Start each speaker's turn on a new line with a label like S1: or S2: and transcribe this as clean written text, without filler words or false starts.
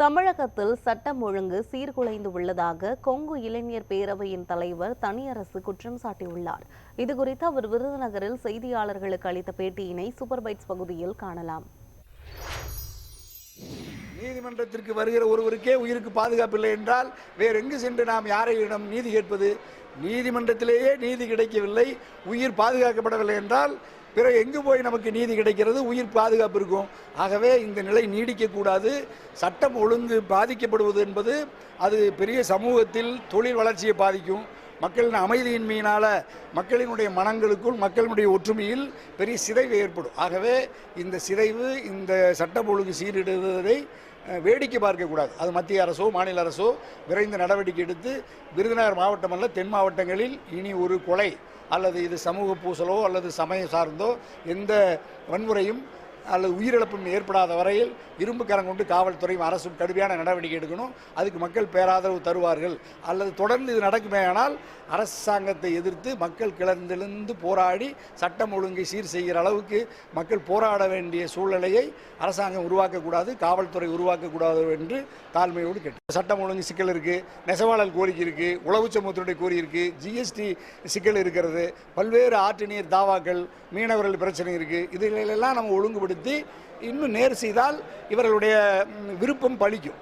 S1: தமிழகத்தில் சட்டம் ஒழுங்கு சீர்குலைந்து உள்ளதாக கொங்கு இளைஞர் பேரவையின் தலைவர் தனியரசு குற்றம் சாட்டியுள்ளார். இதுகுறித்து அவர் விருதுநகரில் செய்தியாளர்களுக்கு அளித்த பேட்டியினை சூப்பர் பைட்ஸ் பகுதியில் காணலாம்.
S2: நீதிமன்றத்திற்கு வருகிற ஒருவருக்கே உயிருக்கு பாதுகாப்பு இல்லை என்றால் வேறு எங்கு சென்று நாம் யாரையிடம் நீதி கேட்பது? நீதிமன்றத்திலேயே நீதி கிடைக்கவில்லை, உயிர் பாதுகாக்கப்படவில்லை என்றால் பிறகு எங்கு போய் நமக்கு நீதி கிடைக்கிறது, உயிர் பாதுகாப்பு இருக்கும்? ஆகவே இந்த நிலை நீடிக்கக்கூடாது. சட்டம் ஒழுங்கு பாதிக்கப்படுவது என்பது அது பெரிய சமூகத்தில் தொழில் வளர்ச்சியை பாதிக்கும். மக்களின் அமைதியின்மையினால் மக்களினுடைய மனங்களுக்குள் மக்களினுடைய ஒற்றுமையில் பெரிய சிதைவு ஏற்படும். ஆகவே இந்த சிதைவு, இந்த சட்டம் ஒழுங்கு சீரிடுவதை வேடிக்கை பார்க்கக்கூடாது. அது மத்திய அரசோ மாநில அரசோ விரைந்து நடவடிக்கை எடுத்து விருதுநகர் மாவட்டம் அல்ல தென் மாவட்டங்களில் இனி ஒரு கொலை அல்லது இது சமூக பூசலோ அல்லது சமயம் சார்ந்தோ எந்த வன்முறையும் அல்லது உயிரிழப்பும் ஏற்படாத வரையில் இரும்பு கரம் கொண்டு காவல்துறையும் அரசும் கடுமையான நடவடிக்கை எடுக்கணும். அதுக்கு மக்கள் பேராதரவு தருவார்கள். அல்லது தொடர்ந்து இது நடக்குமேயானால் அரசாங்கத்தை எதிர்த்து மக்கள் கிளர்ந்தெழுந்து போராடி சட்டம் ஒழுங்கை சீர் செய்கிற அளவுக்கு மக்கள் போராட வேண்டிய சூழ்நிலையை அரசாங்கம் உருவாக்கக்கூடாது, காவல்துறை உருவாக்கக்கூடாது என்று தாழ்மையோடு கேட்டு. சட்டம் ஒழுங்கு சிக்கல் இருக்குது, நெசவாளர் கோரிக்கை இருக்குது, உளவு சமூகத்தினுடைய கோரிக்கை இருக்குது, ஜிஎஸ்டி சிக்கல் இருக்கிறது, பல்வேறு ஆற்று நீர் தாவாக்கள், மீனவர்கள் பிரச்சனை இருக்குது. இதிலெல்லாம் நம்ம ஒழுங்குபடுத்தி இன்னும் நேர் செய்தால் இவர்களுடைய விருப்பம் பலிக்கும்.